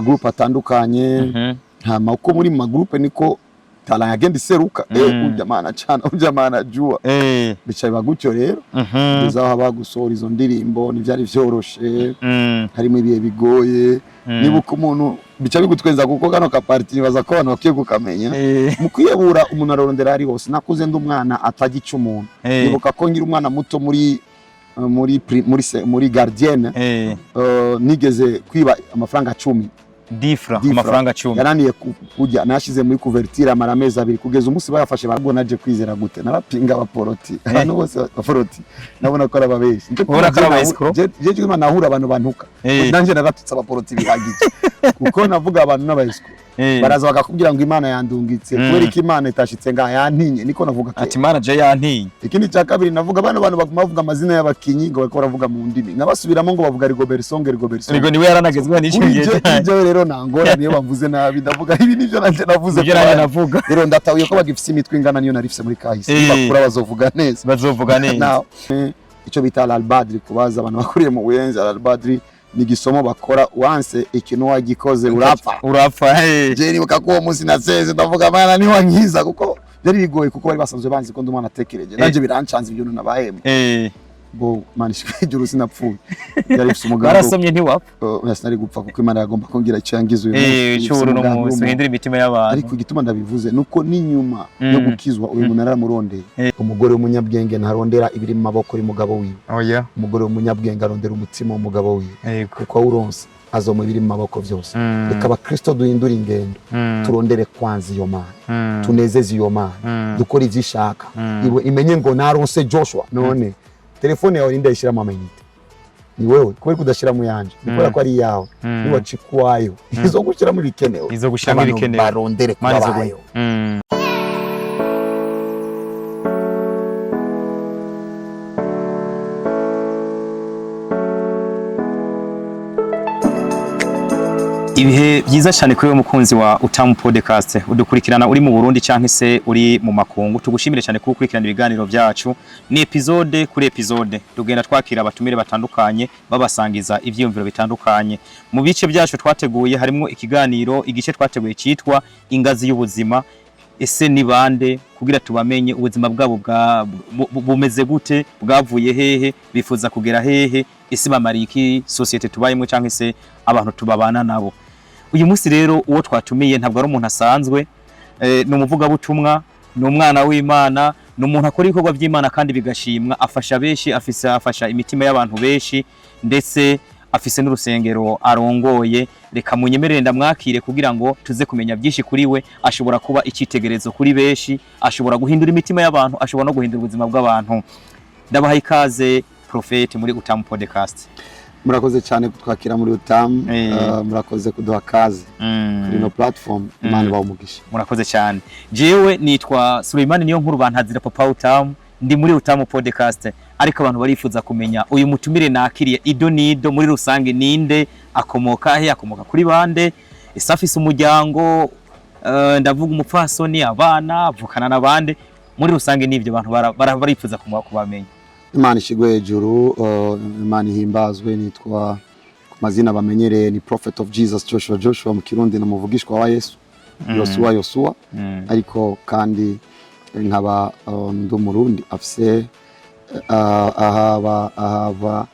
magroupe atandukanye hama uko muri magroupe niko talent yagenda iseruka ujamana cyane ujamana jua bicaye bagutyo rero bizaho abagusohora izo ndirimbo nivyari vyoroshe harimo ibiye bigoye nibuka umuntu bica bigutwenza kuko kano ka party baza ko abantu bakiye kukamenya mu kwiyebura umuntu arondera ari hose nakuze ndumwana atagica umuntu nibuka ko ngira umwana muto muri gardienne nigeze kwiba amafaranga 10 difra amafaranga 10 yaraniye kujya nashize muri couverture amarameza abiri kugeza umunsi bayafashe barabwo naje kwizera gute narapinga abaporoti abantu bose abaporoti nabona ko arababeshi ubona ko arabayiskro jeje Imana nahura abantu bantuka nanje naratutse abaporoti bihagije kuko navuga abantu n'abayiskro baraza bakakubwira ngo Imana yandungitse kubera iki Imana itashitse nga yantinye niko navuga ati Imana je yantinye ikindi cya kabiri navuga abantu baguma bavuga amazina y'abakinyi ngo bakora bavuga mu ndimi nkabasubiramo ngo bavuga Rigobert Song Rigo niwe yaranagezwe n'icyo gihe rero nangora niyo bavuze nabi ndavuga ibi nivyo nanje navuze navuga rero ndatawiye ko bagifise imitwe ingana niyo narifise muri kahise bakura bazovuga neza ico bita Al-Badri kubaza abantu bakuriye mu Buyenzi Al-Badri ni gisomo bakora once ikintu wagikoze urapfa je nibuka ko uwo munsi naseze ndavuga Mana ni wankiza kuko byari bigoye kuko bari basanzwe banzi ko ndumwana atekereje nanje birancanze ibyo nabahema bo Mana ishwijuru sinapfuye yari ifite umugabo barasomye ntiwapfa nari gupfa kuko Imana yagomba kongira icyangizo cy'uburu no munsi uhindura imitima y'abantu ariko igituma ndabivuze nuko n'inyuma yo gukizwa uyu muntu aramurondeye umugore w'umunyabwenge ntarondera ibiri mu maboko y'umugabo wiwe umugore w'umunyabwenge arondera umutima w'umugabo wiwe kuko uronse azomu ibiri mu maboko byose reka abakristo duhindura ingendo turondere kwanza iyo Mana tunezeze iyo Mana dukora ivyishaka imenye ngo naronse Joshua none telefone yawe ndayishiramo amayinite ni wewe kubera kudashira mu yanje nikora ko ari yawe ni wacikwayo izo gushiramo ibikenewe izo gushiramo ibikenewe barondere kubayo ibihe byiza cyane kuri mukunzi wa Utamu Podcast udukurikirana uri mu Burundi canke se uri mu makungu tugushimire cyane ko ukurikirana ibiganiro byacu ni episode kuri episode tugenda twakira abatumire batandukanye babasangiza ivyiyumviro bitandukanye mu bice byacu twateguye harimo ikiganiro igice twateguye cyitwa ingazi y'ubuzima ese ni bande kugira tubamenye ubuzima bwabo bumeze gute bwavuye hehe bifuza kugera hehe ese bamariki societe tubayemo canke se abantu tubabana nabo uyu munsi rero uwo twatumiye ntabwo ari umuntu asanzwe ni umuvuga butumwa ni umwana w'Imana ni umuntu akora ibikorwa by'Imana kandi bigashimwa afasha beshi afasha imitima y'abantu beshi ndetse afise n'urusengero arongoye reka munyemerere ndamwakire kugira ngo tuze kumenya byinshi kuri we ashobora kuba ikitegerezo kuri beshi ashobora guhindura imitima y'abantu ashobora no guhindura ubuzima bw'abantu ndabaha ikaze Prophet muri Utamu Podcast murakoze cyane kutwakira muri Utamu murakoze kuduha kaze kuri no platform Imana bawumugisha murakoze cyane jewe nitwa Suleiman niyo nkuru bantazira Papa Utamu ndi muri Utamu Podcast ariko abantu barifuza kumenya uyu mutumire nakiriye ido nido muri rusange ninde akomoka kuri bande isafise umuryango ndavuga umupfasoni abana avukana nabande muri rusange nivyo abantu barifuza kubamenya Imana ishigwe hejuru Imana ihimbazwe nitwa ku mazina bamenyereye ni Prophet of Jesus Joshua mu Kirundi namuvugishwa wa Yesu Yosua ariko kandi nkaba ndumurundi afise ahaba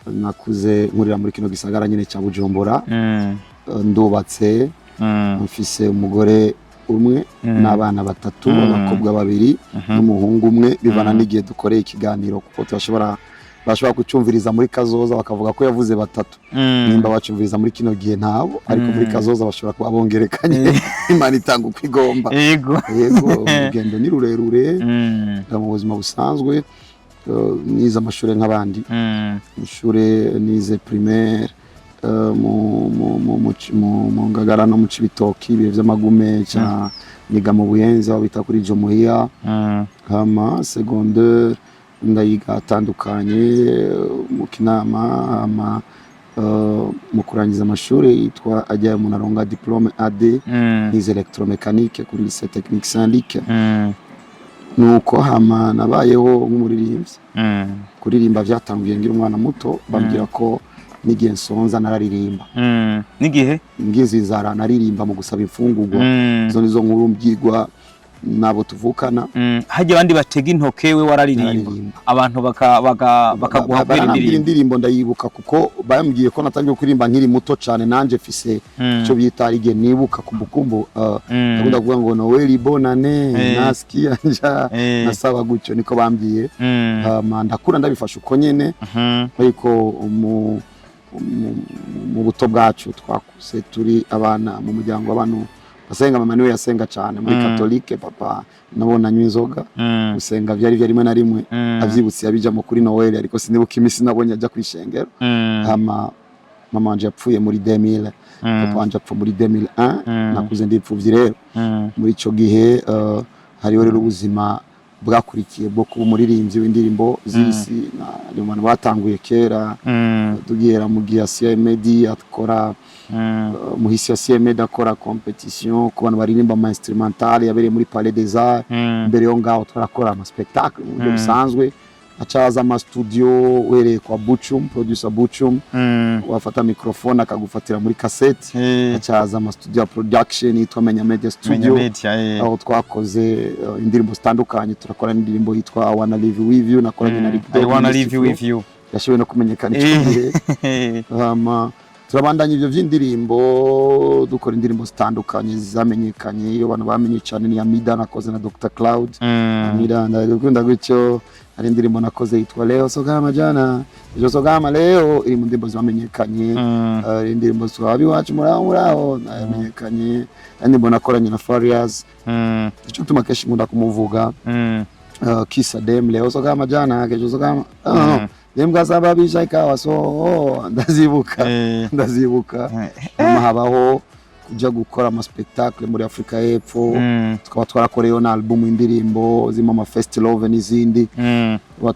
nakuze nkurira muri kino gisagara nyine cya Bujumbura ndubatse mfise umugore umwe n'abana 3 abakobwa 2 n'umuhungu umwe bivana n'igihe dukoreye ikiganiro kuko bashobora kucumviriza muri kazoza bakavuga ko yavuze 3 nimba bacumviriza muri kino gihe ntabo ariko muri kazoza bashobora kuba bongerekanye Imana itanga uko igomba yego urugendo ni rurerure mu buzima busanzwe nize amashuri nk'abandi amashuri nize primaire mu Ngagara no mu Cibitoki ibihe by'amagume cya niga mu Buyenzi aho bita kuri Jomuhiya hama secondaire ndayiga atandukanye mu Kinama mu kurangiza amashuri yitwa ajya mu naronga diplome AD nize electromécanique kuri lycée technique Saint-Luc nuko hama nabayeho nk'umuririmbyi kuririmba byatanguye ngira umwana muto bambwira ko n'igihe nsonza nararirimba n'igihe ngize inzara naririmba mu gusaba imfungurwa izo nizo nkuru mbyigwa nabo tuvukana hajya abandi batega intoke we wararirimba abantu bakaguha indirimbo ndayibuka kuko bambwiye ko natangiye kuririmba nkiri muto cyane nanje fise cyo bita igihe nibuka kumbukumbu ndakunda kuvuga ngo Noel bonane nasikia nja nasaba gutyo niko bambwiye ndakura ndabifasha uko nyene ariko mu buto bwacu twakuse turi abana mu muryango w'abantu basenga. Mama niwe yasenga cyane muri Katolike, papa nabona anywa inzoga gusenga byari rimwe na rimwe avyibutse yabijamo kuri Noel ariko sinibuka imisi nabonye ajya kwishengero. Mama wanje yapfuye muri 2000, papa wanje apfa muri 2001, nakuze ndipfuvye rero muri ico gihe hariho rero ubuzima bwakurikiye bwo kuba umuririmbyi w'indirimbo z'isi n'abantu batanguye kera tugera mu gihe CMD akora muhisi ya CMD akora competition ku bantu baririmba ama instrumental yabereye muri Palais des Arts. Mbere yo ngaho twarakora ama spectacle mu buryo busanzwe, acaza ama studio wereye kwa Buchum, producer Buchum wafata microphone akagufatira muri cassette, acaza ama studio production yitwa Menya Media Studio aho twakoze indirimbo zitandukanye. Turakora indirimbo yitwa I Wanna Live With You nakoranye na Rick I Wanna Live With You yashoboye no kumenyekana icyo gihe. Turabandanya ibyo by'indirimbo dukora indirimbo zitandukanye zamenyekanye. Iyo abantu bamenye cyane ni Amida nakoze na Dr Cloud. Amida ndagukunda gutyo. Hari indirimbo nakoze yitwa Leo Sogama Jana ejo Sogama Leo iri mu ndirimbo zamenyekanye. Indirimbo zwabi wacu muraho namenyekanye. Indirimbo nakoranye na Farias icyo tuma keshi nkunda kumuvuga Kissa Dem Leo Sogama Jana ejo Sogama Dembwa sababisha ikawa so ndazibuka habaho kujya gukora ama spectacle muri Afrika y'Epfo. Tukaba twarakoreyo na album indirimbo zima ama Fest Love n'izindi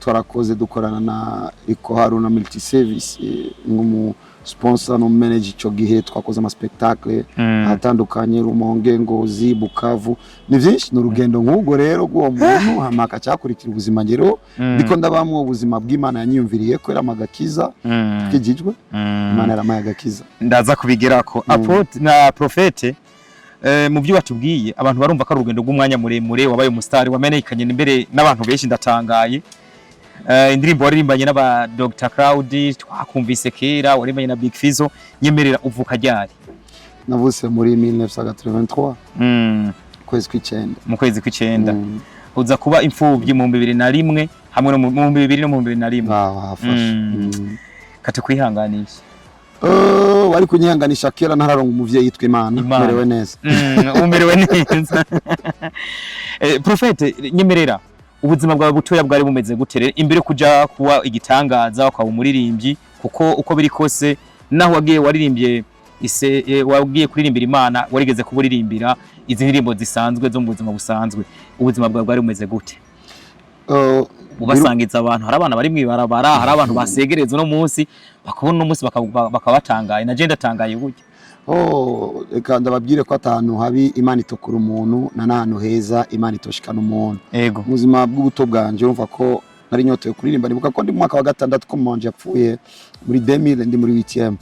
twarakoze dukorana na Iko Haruna Multi Service nk'umu sponsor no manage ico gihe. Twakoze ama spectacle atandukanye Rumonge, Ngozi, Bukavu ni byinshi. N'urugendo nk'ubwo rero rw'uwo muntu hamaka cyakurikira ubuzima ngero ndiko ndabamwe ubuzima bw'Imana yanyumviriye ko era magakiza kijijwe Imana era magakiza ndaza kubigerako. Apotre na Prophete mu byo batubwiye abantu barumva ko urugendo rw'umwanya muremure wabaye umustar wamenyekanye imbere n'abantu benshi ndatangaye. Indirimbo waririmbanye n'aba Dr Cloud twakumvise kera, waririmbanye na Big Fizzo. Nyemerera uvuka ryari? Navuse muri 1983 kwezi kw'icenda. Mu kwezi kw'icenda uza kuba imfubyi mu 2001 hamwe no mu 2000 no mu 2001. Kate kwihanganisha wari kunyihanganisha kera ntararonga umuvyeyi yitwa Imana. Merewe neza. Umerewe neza. Prophete nyemerera ubuzima bwawe butoya bwari bumeze gutere imbere kuja kuwa igitangaza wakaba umuririmbyi, kuko uko biri kose naho wagiye waririmbye wagiye kuririmbira Imana warigeze kuburirimbira izi ndirimbo zisanzwe zo mu buzima busanzwe. Ubuzima bwawe bwari bumeze gute? Ubasangiza abantu, hari abana bari mwibarabara, hari abantu basegereza no munsi bakabona no munsi bakabatangaye. Na je ndatangaye gutya. Eka ndababwire ko atanu habi Imana itokura umuntu na nahantu heza Imana itoshikana umuntu. Ego muzima bw'ubuto bwanje urumva ko nari nyotoye kuririmba. Nibuka ko ndi mu mwaka wa 6 ko manje yapfuye muri 2000 ndi muri 8e.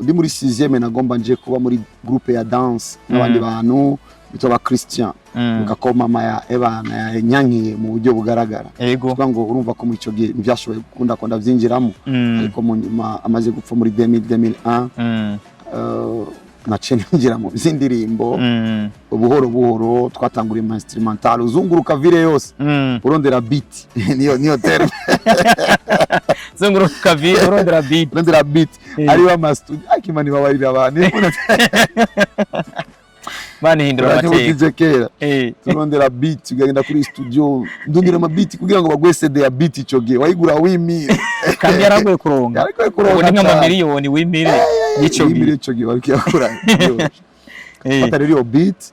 Ndi muri 6e nagomba nje kuba muri groupe ya dance n'abandi bantu bitwa Christian. Mukako mama ya Ebana ya nyankiye mu buryo bugaragara. Kuvuga ngo urumva ko mu ico gihe byashoboye gukunda ko ndavyinjiramo. Ariko mu nyuma amaze gupfa muri 2001 naciye ninjira mu zindirimbo buhoro twatanguriye mu instrumental uzunguruka vile yose urondera beat niyo terme zunguruka vile urondera beat ari wa mastudio akimani babarira abantu bani hindura amateka turondera beat tugenda kuri studio ndundira ama beat kugira ngo bagwe CD ya beat ico gihe wayigura w'imire kandi yarangoye kuronga ni nka miliyoni w'imire ico gihe bari kuyakura fata rero beat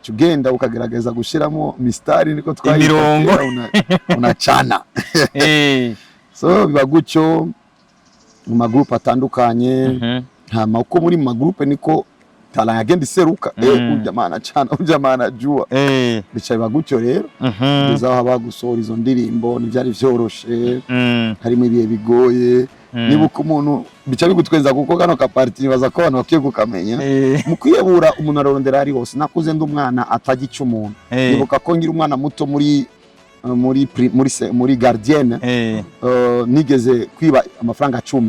kugenda ukagerageza gushiramo mistari niko twayimirongo unacana so biba gutyo mu magroup atandukanye hama uko muri mu magroup niko tala yagenda seruka ujamana cana ujamana jua bicaye bagutyo rero bizaho abagusora izo ndirimbo n'ivyari vyoroshe harimo ibihe bigoye nibuka umuntu bica bigutwenza kuko kano ka party baza ko abantu bakiye kukamenya mu kwiyebura umuntu ararondera ari hose nakuze ndi umwana atagica umuntu nibuka ko ngira umwana muto muri gardienne nigeze kwiba amafaranga 10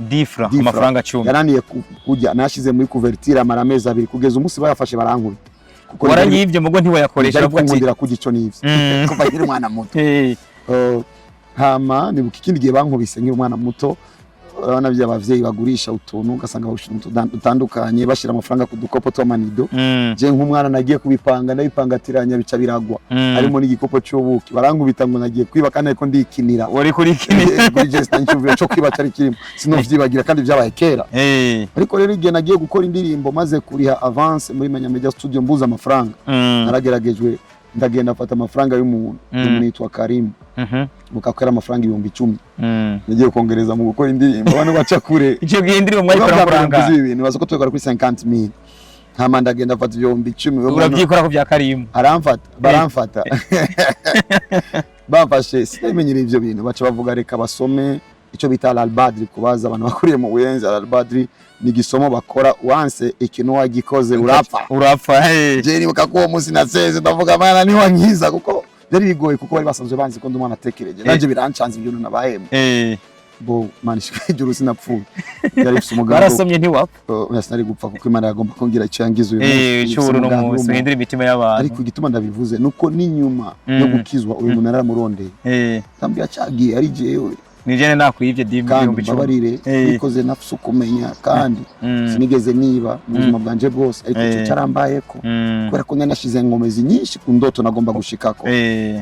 difra amafaranga 10 yaraniye kujya nashize muri couverture amara amezi 2 kugeza umunsi bayafashe barankubita kuko waranyivye mugo ntiwayakoresha avuga ati ndira kugico nivyo kuva nkiri umwana muto hama nibuka ikindi gihe bankubise nkiri umwana muto urabona bya abavyeyi bagurisha utuntu ugasanga utandukanye bashira amafaranga ku dukopo tw'amanido je nk'umwana nagiye kubipanga ndabipangatiranya bica biragwa harimo n'igikopo cy'ubuki barankubita ngo nagiye kwiba kandi ariko ndikinira wari kurikinira kuri just ncyumvira cyo kwiba cyari kirimo sinovyibagira kandi byabaye kera ariko rero igihe nagiye gukora indirimbo maze kuriha avance muri Manya Media Studio mbuza amafaranga narageragejwe ndagenda afata amafaranga y'umuntu yitwa Karim mukakwera amafaranga 10,000 nagiye kongereza mu gukora indirimbo abantu baca kure icyo gihe indirimbo mwayikora amafaranga ibintu bazo ko twekora kuri 50,000 hama ndagenda afata 10,000 urabyikora ko bya Karim baramfata bafashe simenyere ivyo bintu baca bavuga reka basome icyo bita Al-Badri kubaza abantu bakuriye mu Buyenzi. Al-Badri ni gisomo bakora once ikintu wagikoze urapfa je nibuka ko uwo munsi naseze ndavuga mana ni wankiza kuko byari bigoye kuko bari basanzwe banzi ko ndi umwana atekereje nanje birancanze ibyo nabahembe bo manishwe ijuru sinapfuye yari ifite umugabo barasomye ntiwapfa sinari gupfa kuko Imana yagomba kongira icyo yangize uyu munsi cy'uburu no munsi hindira imitima y'abantu ariko igituma ndabivuze nuko n'inyuma yo gukizwa uyu muntu naramurondeye tambya cyagiye ari jewe nijene nakwivye kandi babarire bikoze nafuse kumenya kandi sinigeze niba mu buzima bwanje bwose ariko cyo cyarambayeko kubera ko nanashize ngomezi nyinshi ku ndoto nagomba gushikako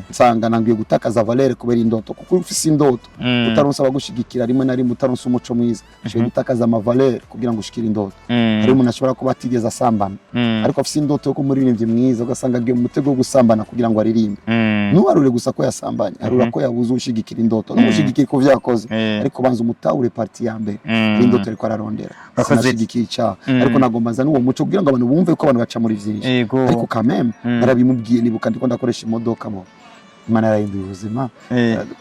nsanga nangiye gutakaza valeur kubera indoto kuko ufise indoto utaronsa gushigikira rimwe na rimwe utaronsa umuco mwiza cyo gutakaza ama valeur kugira ngo ushikire indoto ari umuntu ashobora kuba atigeze asambana ariko afise indoto yo kumuririmbye mwiza ugasanga agiye mu mutego wo gusambana kugira ngo aririmbe nuwarure gusa ko yasambanye arura ko yabuze ushigikira indoto no gushigikira ko vyakoze ariko banza umutahure parti ya mbere indoto ariko ararondera sinashigikiye icyaha ariko nagombaza n'uwo muco kugira ngo abantu bumve ko abantu baca muri vyinshi ariko kameme narabimubwiye nibuka ndiko ndakoresha imodoka mo Imana yarahinduye ubuzima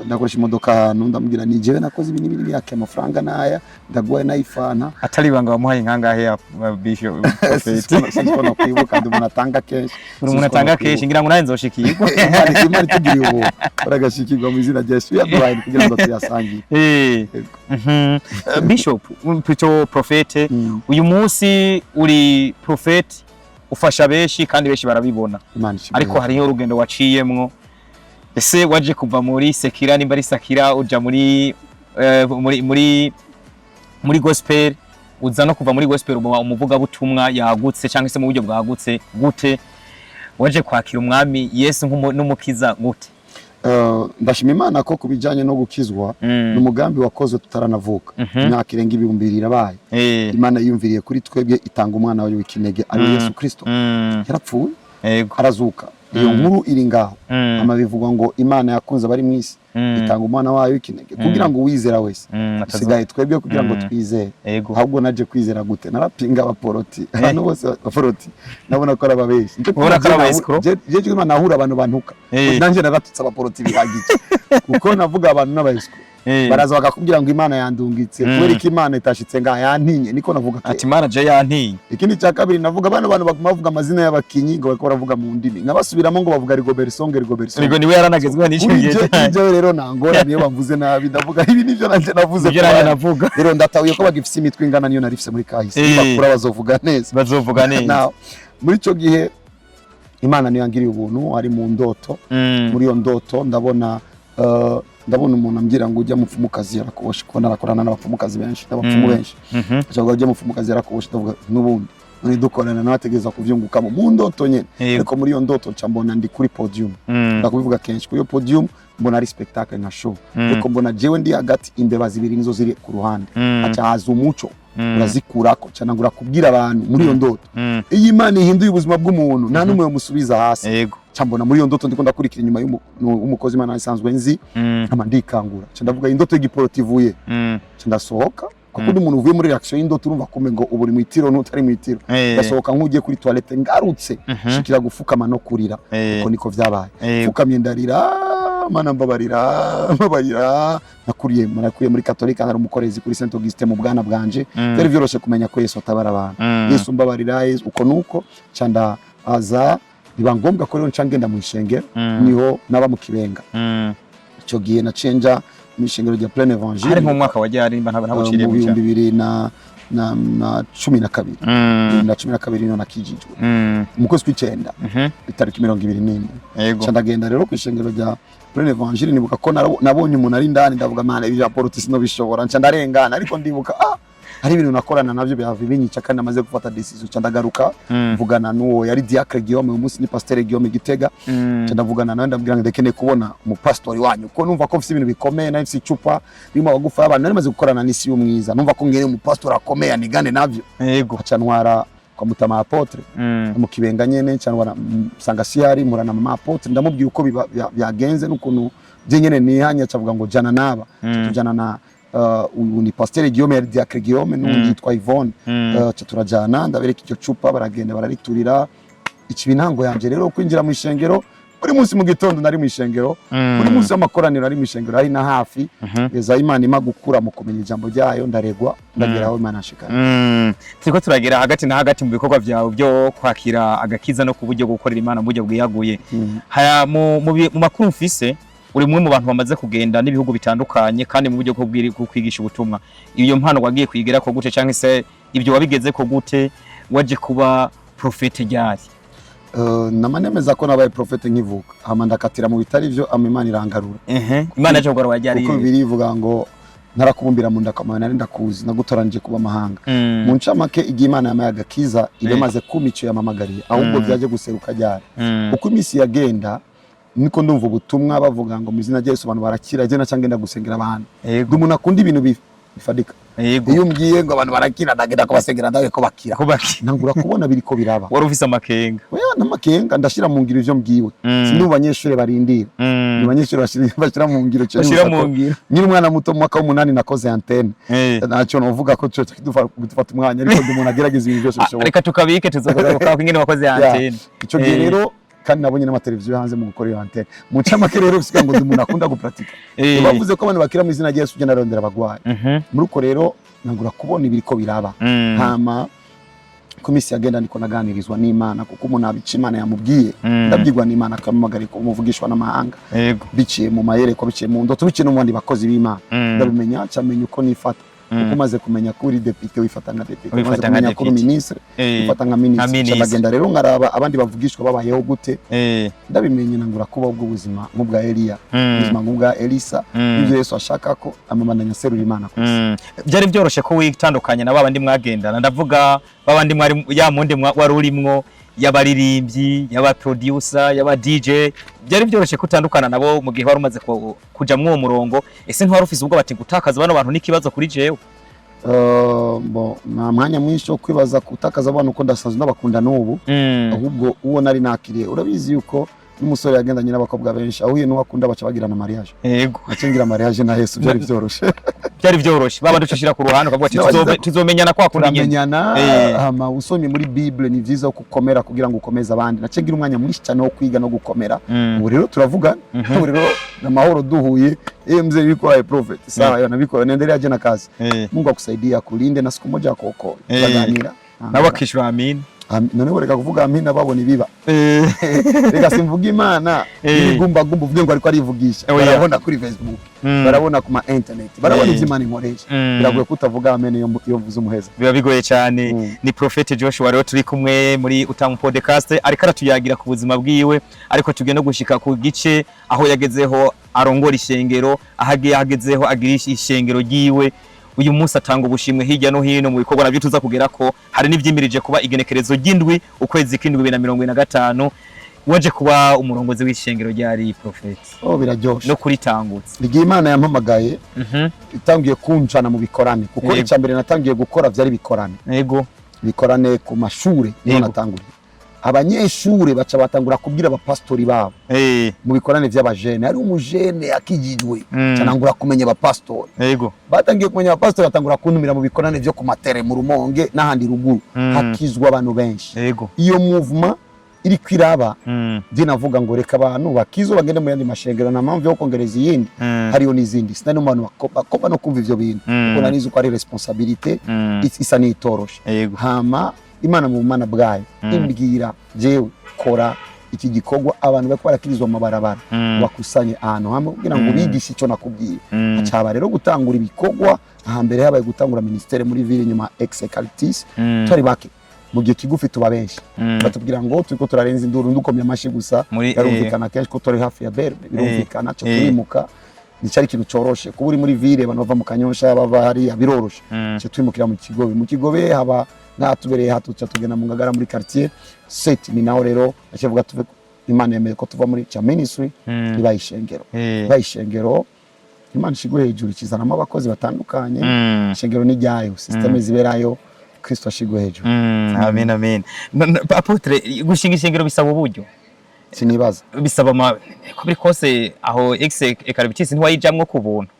ndakoresha imodoka ahantu ndamubwira ni jewe nakoze ibi n'ibindi yake amafaranga naya ndaguye nayifana atari banga bamuhaye nkangahe ya bisho siko nakwibuka ndi umuntu atanga cash umuntu atanga cash ngira ngo nawe nzoshikirwa Imana tugiriye ubu baragashikirwa mu izina rya Yesu yaduhaye kugira ngo tuyasangiye Bishop plutôt prophète uyu munsi uri prophète ufasha beshi kandi beshi barabibona ariko hariho urugendo waciyemwo ese waje kuva muri sekira nimba ari sakira uja muri gospel uza no kuva muri gospel umuvuga butumwa yagutse cyangwa se mu buryo bwagutse gute waje kwakira umwami Yesu n'umukiza gute ndashima Imana ko kubijanye no gukizwa n'umugambi wakoze tutaranavuka imyaka irenga 2000 irabaye Imana yiyumviriye kuri twebwe itanga umwana wayo w'ikinege ari Yesu Kristo yarapfuye arazuka iyo nkuru iri ngaho amabivugwa ngo Imana yakunze bari mwisi itanga umwana wayo w'ikinege kugira ngo wizera wese sigaye twebwe kugira ngo twizere ahubwo naje kwizera gute narapinga abaporoti abantu bose abaporoti nabona ko arababeshi je Imana ahura abantu bantuka nanje naratutse abaporoti bihagije kuko navuga abantu n'abayisiko baraza bakakubwira ngo Imana yandungitse kubera iki Imana itashitse nga yantinye niko navuga ati Imana je yantinye ikindi cya kabiri navuga abantu bavuga amazina y'abakinyi ngo bako baravuga mu ndimi nkabasubiramo ngo bavuga Rigobert Song Rigo niwe yaranagezwe n'ishingiye je rero nangora niyo bamvuze nabi ndavuga ibi nivyo nanje navuze navuga rero ndatawiye ko bagifise imitwe ingana niyo narifise muri kahise bakura bazovuga neza muri cyo gihe Imana niyo yangiriye ubuntu ari mu ndoto muri iyo ndoto ndabona umuntu ambwira ngo ujya mupfumukazi yarakuboshe ko narakorana n'abapfumukazi benshi n'abapfumu benshi cyangwa ujya mupfumukazi yarakuboshe ndavuga n'ubundi none dukorana nabategeza kuvyunguka mu ndoto nyene ariko muri iyo ndoto nca mbona ndi kuri podium ndakubivuga kenshi kuri iyo podium mbona ari spectacle na show ariko mbona jewe ndi hagati imbeba zibiri nizo ziri ku ruhande aca haza umuco urazikurako cyane ngura kubwira abantu muri iyo ndoto iyi Imana ihinduye ubuzima bw'umuntu nta numwe musubiza hasi cyambona muri iyo ndoto ndiko ndakurikira inyuma y'umukozi Imana isanzwe nzi ama ndikangura ndavuga indoto y'igiporoti ivuye ndasohoka kuko ndi umuntu uvuye muri reaction y'indoto urumva kume ngo uburi mu itiro n'utari mu itiro ndasohoka nk'ugiye kuri toilette ngarutse shikira gufukama no kurira uko niko vyabaye fukamye ndarira mana mbabarira nakuriye muri Katolika nari umukorezi kuri Saint Augustin mu bwana bwanje byari byoroshe kumenya ko Yesu atabara abantu Yesu mbabarira Yesu uko nuko canda aza biba ngombwa ko rero ncangenda mu ishengero niho naba mu Kibenga icyo gihe nacenja mu ishengero rya Plein Evangile hari mu mwaka wa ryari mba ntabuciriye mu cyane 2012 no nakijijwe mu kwezi kw'icenda itariki 24 candagenda rero ku ishengero rya Plein Evangile nibuka ko nabonye umuntu ari ndani ndavuga mana ibi rapporti sino bishobora ncandarengana ariko ndibuka hari ibintu nakorana navyo byava binyica kandi amaze gufata decision candagaruka mvugana n'uwo yari Diacre Guillaume uyu munsi ni Pasteur Guillaume Gitega candavugana nawe ndabwira ngo ndekene kubona mu pastor wanyu ko numva ko mfite ibintu bikomeye na mfite icupa birimo abagufa abantu nari maze gukorana n'isi y'umwiza numva ko ngere mu pastor akomeye anigane navyo yego acantwara kwa Mutama Apotre mu Kibenga nyene canwara sanga siyari murana mama Apotre ndamubwira uko byagenze n'ukuntu je nyene nihanya cavuga ngo jana naba tujana na ni Pasteur Guillaume yari Diacre Guillaume n'undi yitwa Yvonne turajana ndabereka icyo cupa baragenda barariturira ikibintango yanje rero kwinjira mu ishengero buri munsi mu gitondo nari mu ishengero buri munsi amakoraniro ari mu ishengero ari na hafi yeza Imana ima gukura mu kumenya ijambo ryayo ndaregwa ndageraho Imana ashikana turiko turagera hagati na hagati mu bikorwa byawe byo kwakira agakiza no kuburyo gukorera Imana mu buryo bwiyaguye haya mu makuru mfise uri mwe mu bantu bamaze kugenda n'ibihugu bitandukanye kandi mu buryo bwo kwigisha ubutumwa iyo mpano wagiye kwigira ko gute canke se ibyo wabigeze ko gute waje kuba profete ryari namanemeza ko nabaye profete nkivuka hama ndakatira mu bitari byo Imana irangarura Imana cyo gora wajyari kuko birivuga ngo narakubumbira mu ndakamana nari ndakuzi nagutoranje kuba mahanga mu ncamake igihe Imana yamaye agakiza iremaze kumico yamamagariye ahubwo byaje guseruka ryari uko imisi yagenda niko ndumva ubutumwa bavuga ngo mu izina rya Yesu abantu barakira je nacangenda gusengera abantu umuntu akunda ibintu bifadika iyo umbwiye ngo abantu barakira ndagenda kubasengera ndawe ko bakira nangura kubona biriko biraba wari ufise amakenga oya namakenga ndashira mu ngiro ivyo mbwiwe sindi banyeshure barindira ni banyeshure bashira mu ngiro nyiri umwana muto mu mwaka w'8 nakoze antenne naco novuga ko cyo dufata umwanya ariko umuntu agerageza ibintu byose bishoboka reka tukabike tuzogaruka ko ingene wakoze antenne ico gihe rero kandi nabonye n'amateleviziyo hanze mu gukora iyo antenne mu ncamake rero usiga ngo umuntu akunda gupratika bavuze ko abantu bakira mu izina rya Yesu ugenda arondera abagwayi muri uko rero nangura kubona ibiriko biraba hama ku misi yagenda niko naganirizwa n'Imana kuko umuntu abica Imana yamubwiye ndabyigwa n'Imana akamumagara ko umuvugishwa n'amahanga biciye mu mayereko biciye mu ndoto biciye no mu bandi bakozi b'Imana ndabimenya cyamenye uko nifata kuko umaze kumenya kuri deputy wifata nka deputy umaze kumenya kuri ministre wifata nka ministre cyabagenda rero ngaraba abandi bavugishwa babayeho gute ndabimenye nangura kuba ubwo buzima nk'ubwa Elia ubuzima nk'ubwa Elisa ibyo Yesu ashaka ko amamandanya serura Imana kwisi byari byoroshe ko witandukanye na babandi mwagendana ndavuga babandi mwari ya munde wari urimwo y'abaririmbyi y'aba producer y'aba DJ byari byoroshe kutandukana nabo mu gihe wari umaze kuja mu murongo ese ntwari ufise ubwo bati gutakaza bano bantu n'ikibazo kuri jewe na mwanya mwinshi wo kwibaza gutakaza abantu uko ndasanzwe n'abakunda n'ubu ahubwo uwo nari nakiriye urabizi yuko n'umusore yagendanye n'abakobwa benshi ahuye n'uwakunda baca bagirana mariage yego acengira mariage na Yesu byari byoroshe byari byoroshe baba dushishira ku ruhande ukavuga ati tuzomenyana kwa kundi nyene hama usomye muri Bible ni vyiza gukomera kugira ngo ukomeze abandi nacengira umwanya mwinshi cyane wo kwiga no gukomera ubu rero turavuga ubu rero namahoro duhuye mzee yuko aye prophet sawa yo nabiko naendelea je na kazi Mungu akusaidia kulinde na siku moja akoko tuganira nawe akishura amin none reka kuvuga amina babona ibiba reka simvuga Imana igumba uvuge ngo ariko arivugisha barabona kuri Facebook barabona ku ma internet barabona ivy'Imana inkoresha biragoye kutavuga amen iyo mvuze umuheza biba bigoye cyane ni Prophet Joshua rero turi kumwe muri Utamu Podcast ariko aratuyagira ku buzima bwiwe ariko tugenda gushika ku gice aho yagezeho arongora ishengero ahagezeho agirisha ishengero giwe uyu munsi atanga ubushimwe hirya no hino mu bikorwa nabyo tuza kugera ko hari n'ivyimirije kuba igenekerezo ry'indwi ukwezi k'indwi 2025 waje kuba umurongozi w'ishengero ryari Prophet biraryoshe no kuritangutse igihe Imana yampamagaye itangiye kunjana mu bikorane kuko icambere natangiye gukora byari bikorane yego bikorane ku mashure niho natanguriye abanyeshure baca batangura kubwira abapastori babo mu bikorane by'abajene ari umujene akigijwe canangura kumenya abapastori yego batangiye kumenya abapastori batangura kuntumira mu bikorane byo ku matere mu Rumonge n'ahandi ruguru hakizwa abantu benshi yego iyo movement iri kwiraba je navuga ngo reka abantu bakizo bagende mu yandi mashengero na mpamvu yo kongereza iyindi hariyo n'izindi sinari mu bantu bakoba no kumva ivyo bintu kuko nanizo ko ari responsabilité isa nitoroshe hama Imana mu mana bwayo imbwira jewe kora iki gikorwa abantu bako barakirizwa mu barabara bakusanye ahantu hamwe kugira ngo bigishe ico nakubwiye acaba rero gutangura ibikorwa ahambere habaye gutangura ministere muri ville nyuma ex-Caritas twari bake mu gihe kigufi tuba benshi batubwira ngo turiko turarenza induru ndukomye amashi gusa yarumvikana kenshi ko turi hafi ya Berbe birumvikana cyo turimuka nicari ikintu coroshe kuba uri muri ville banova mu Kanyosha bava hari abiroroshe cyo twimukira mu Kigobe haba natubereye hatuca tugena mu Ngagara muri quartier set ni naho rero achevuga tuve Imana yemeye ko tuva muri cha ministry bayishengero Imana shigwe hejuru kizanamo abakozi batandukanye ishengero ni ryayo systeme ziberayo Kristo ashigwe hejuru amen amen apotre gushinga ishengero bisaba uburyo sinibaza bisaba ko biri kose aho ex-Caritas ntwayijamwo ku buntu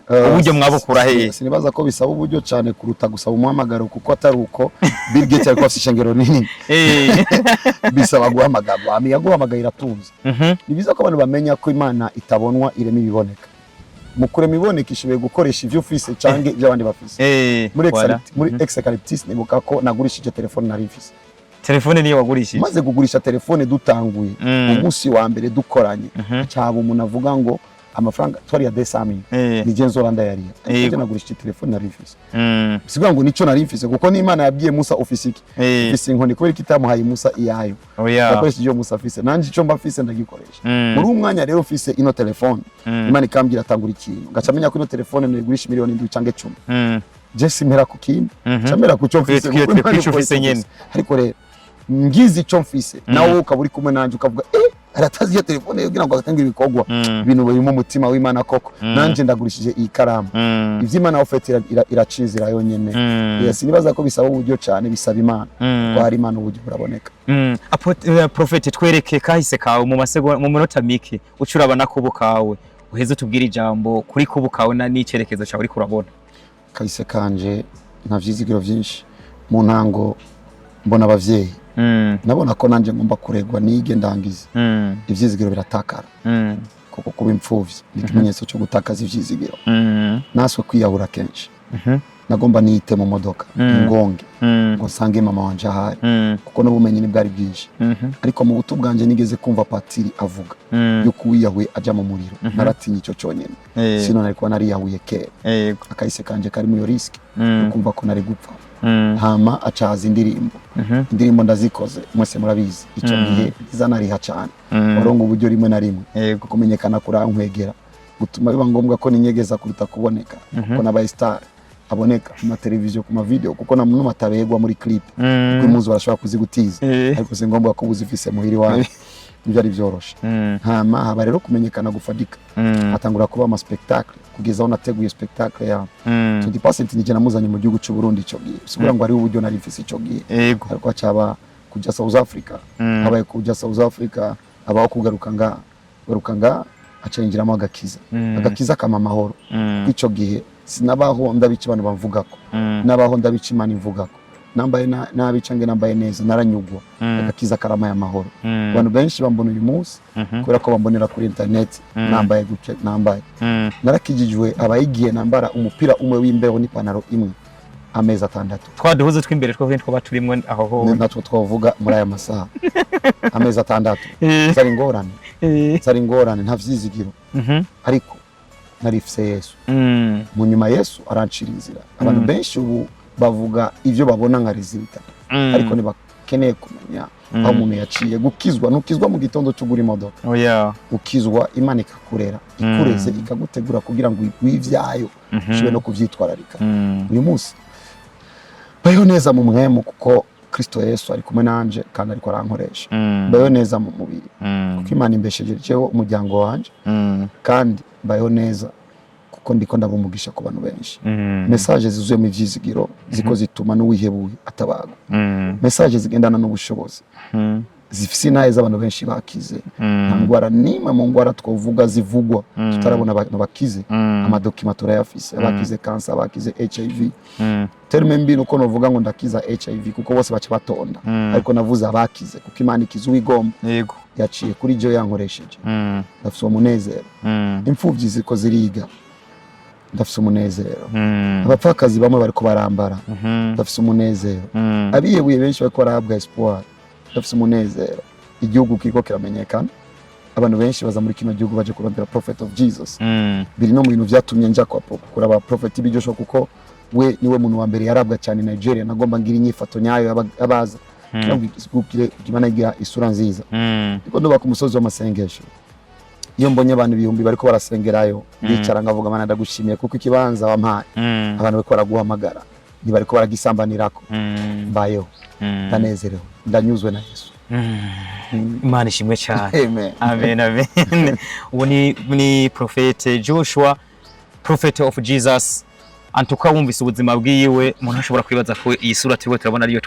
uburyo mwabukura he sinibaza ko bisaba uburyo cyane kuruta gusaba umuhamagaro kuko atari uko Bill Gates ariko afite ishengero nini bisaba guhamagara amiya guhamagara iratunze nibiza ko abantu bamenya ko Imana itabonwa ireme ibiboneka mukure miboneka ishoboye gukoresha ivyo ufise canke ivy'abandi bafise muri ex-Caritas nibuka ko nagurishije telefone nari mfise telefone niyo wagurishije maze kugurisha telefone dutanguye umunsi wa mbere dukoranye cyaba umuntu avuga ngo amafaranga twari ya 200,000 nije nzora ndayariya je nagurisha telefone nari mfise sivuga ngo nico nari mfise kuko ni Imana yabwiye Musa ofisi iki ofisi inkoni kubera kitamuhaye Musa iyayo akoresha iyo Musa afise nanje ico mba mfise ndagikoresha muri umwanya rero ufise ino telefone Imana ikambira atangura ikintu ngacamenya ko ino telefone nigurisha miliyoni 7 canke 10 je simera ku kintu camera ku cyo mfise nyene ariko rero ngizi ico mfise nawe ukaburi kumwe nanje ukavuga aratazi iyo telefone yogira ngo atangira ibikorwa ibintu birimo umutima w'Imana koko nanje ndagurishije iyi karamu ivy'Imana ofete iracizira yonyene sinibaza ko bisaba uburyo cyane bisaba Imana ko hari Imana uburyo buraboneka Prophet twereke kahise kawe mu minota mike ucurabana kubu kawe uheze tubwira ijambo kuri kubu kawe n'icerekezo cyawe uri kurabona kahise kanje ntavyizigiro vyinshi mu ntango mbona abavyeyi nabona ko nanje ngomba kuregwa nige ndangize ivyizigiro biratakara kuko kuba impfuvyi ni ikimenyetso cyo gutakaza ivyizigiro naswe kwiyahura kenshi nagomba nite mu modoka ngonge ngo sange mama wanje ahari kuko n'ubumenyi ni bwari bwinshi ariko mu buto bwanje nigeze kumva patiri avuga yo kuwiyahuye aja mu muriro naratinye ico cyonyene sino nari kuba nariyahuye kera akahise kanje kari mu yo risk kumva ko nari gupfa hama acaza indirimbo ndazikoze mwese murabizi ico gihe izanariha cyane warongo uburyo rimwe na rimwe kumenyekana kurankwegera gutuma biba ngombwa ko ninyegeza kuruta kuboneka ko nabaye star aboneka ku televiziyo ku video kuko na muntu matabegwa muri clip kuko impuzu barashobora kuzigutiza ariko si ngombwa ko uzifise muhiri wawe ibyo ari byoroshe hama haba rero kumenyekana gufadika atangura kuba ama spectacle kugeza aho nateguye spectacle ya 20% nije namuzanye mu gihugu cy'u Burundi cyo gihe sigura ngo ari uburyo nari mfise cyo gihe ariko acaba kuja South Africa habaye kuja South Africa abaho kugaruka nga acengeramo agakiza kama mahoro ico gihe sinabaho ndabica abantu bamvugako nabaho ndabica Imana imvugako nambaye nabicange nambaye neza naranyugwa agakiza karama ya mahoro abantu benshi bambona uyu munsi kubera ko bambonera kuri internet nambaye guke nambaye narakijijwe abayigiye nambara umupira umwe w'imbeho n'ipantaro imwe amezi 6 twaduhuze twimbere two baturimwe aho ho natwo twavuga muri aya masaha amezi 6 zari ngorane nta vyizigiro ariko narifise Yesu mu nyuma Yesu arancira inzira abantu benshi ubu bavuga ivyo babona nka resulta ariko nibakeneye kumenya aho umuntu yaciye nukizwa mu gitondo cyo gura imodoka ukizwa Imana ikakurera ikureze ikagutegura kugira ngo igwivyayo shibe no kuvyitwararika uyu munsi bayo neza mu mwemu kuko Kristo Yesu ari kumwe nanje kandi ariko arankoresha bayo neza mu mubiri kuko Imana imbesheje cyo umuryango wanje kandi bayo neza kuko ndiko ndabumugisha ku bantu benshi message zizuye mu vyizigiro ziko zituma n'uwihebuye atabago message zigendana n'ubushobozi zifise intahe z'abantu benshi bakize nta ndwara nimwe mu ndwara twovuga zivugwa tutarabona abantu bakize amadokima turayafise abakize cancer abakize HIV terme mbi nuko novuga ngo ndakiza HIV kuko bose bace batonda ariko navuze abakize kuko Imana ikiza uwigomba yego yaciye kuri jo yankoresheje ndafise umunezero imfuvyi ziko ziriga ndafise umunezero abapfakazi bamwe bariko barambara ndafise umunezero abiyebuye benshi bariko barahabwa espoir ndafise umunezero igihugu kiriko kiramenyekana abantu benshi baza muri kino gihugu baje kurondera prophet of Jesus biri no mu bintu vyatumye nja kwa kuraba prophet bijosho kuko we niwe muntu wa mbere yarabwa cyane Nigeria nagomba ngira inyifato nyayo abaza nabwikire Imana igira isura nziza niko ndoba ku musozi w'amasengesho iyo mbonye abantu ibihumbi bariko barasengerayo ndicara ngavuga Mana ndagushimiye kuko ikibanza wampaye abantu bariko baraguhamagara ni bariko baragisambanirako mbayeho ndanezerewe ndanyuzwe na Yesu Imana ishimwe cyane amen amen amen ubu ni Prophet Joshua Prophet of Jesus antuka wumvise ubuzima bwiwe umuntu ashobora kwibaza ko iyi sura turiho turabona ariyo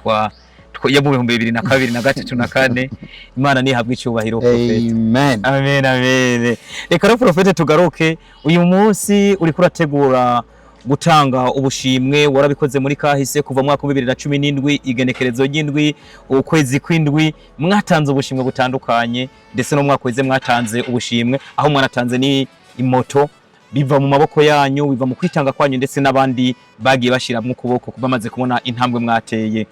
ya mu 2022 na 2023 na 4 Imana nihabwa icyubahiro Prophet amen amen amen reka rero Prophet tugaruke uyu munsi uri kurategura gutanga ubushimwe warabikoze muri kahise kuva mu mwaka wa 2017 igenekerezo ry'indwi ukwezi kw'indwi mwatanze ubushimwe butandukanye ndetse no mwaka weze mwatanze ubushimwe aho mwanatanze ni imoto biva mu maboko yanyu biva mu kwitanga kwanyu ndetse n'abandi bagiye bashira mu kuboko bamaze kubona intambwe mwateye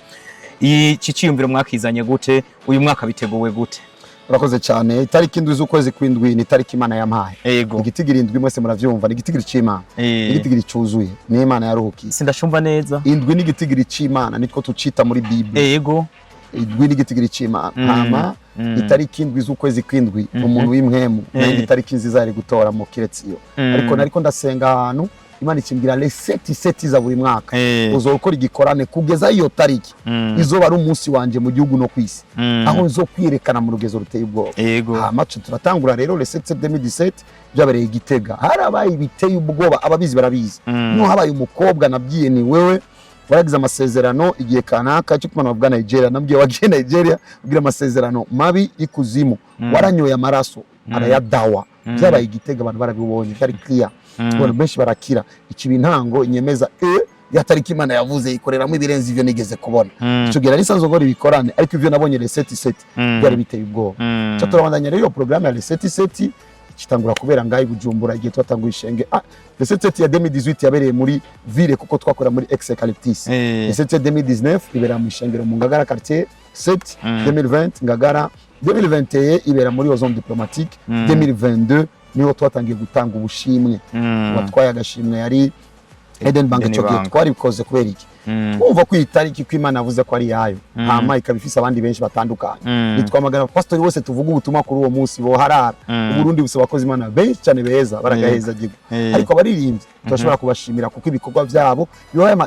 iki cyiyumviro mwakizanye gute uyu mwaka biteguwe gute urakoze cyane itariki indwi z'ukwezi kw'indwi ni itariki Imana yampaye yego igitigiri indwi mwese muravyumva ni igitigiri c'Imana igitigiri cyuzuye ni Imana yaruhukiye sindashumva neza indwi ni igitigiri c'Imana nitwo tucita muri Bible yego indwi ni igitigiri c'Imana hama itariki indwi z'ukwezi kw'indwi umuntu w'imwemu na itariki nziza yari gutora mu kiretsiyo ariko nariko ndasenga ahantu Imana ikimbwira les 7 za buri mwaka uzokora igikorane kugeza iyo tariki izoba ari umunsi wanje mu gihugu no kwisi aho nzo kwirekana mu rugezo ruteye ubwoba hama turatangura rero les 7 2017 byabereye Igitega harabaye ibiteye ubwoba ababizi barabizi no habaye umukobwa nabwiye ni wewe waragize amasezerano igihe kanaka cyo kumana bwa Nigeria nabwiye wagiye Nigeria ugira amasezerano mabi ikuzimu waranyoye amaraso arayadawa byabaye Igitega abantu barabibonye byari clear abantu benshi barakira ikibintango inyemeza ya tariki Imana yavuze ikoreramo ibirenze ivyo nigeze kubona ico gira nisanzwe ngora ibikorane ariko ivyo nabonye les 7 byari biteye ubwoba cyo turabandanya rero programme ya les 7 kitangura kubera ngayi Bujumbura igihe twatanguye ishenge les 7 ya 2018 yabereye muri ville kuko twakora muri Eucalyptus les 7 2019 ibera mu ishengero mu Ngagara quartier 7 2020 Ngagara 2021 ibera muri zone diplomatique 2022 niho twatangiye gutanga ubushimwe watwaye agashimwe yari Eden Bank cyo twarikoze kubera iki twumva ko itariki ko Imana yavuze ko ari yayo hama ikabifisa abandi benshi batandukanye nitwamagana pastor wose tuvuga ubutumwa kuri uwo munsi bo harara Burundi buse bakoze Imana benshi cyane beza baragaheza gigo ariko abaririmbye turashobora kubashimira kuko ibikorwa byabo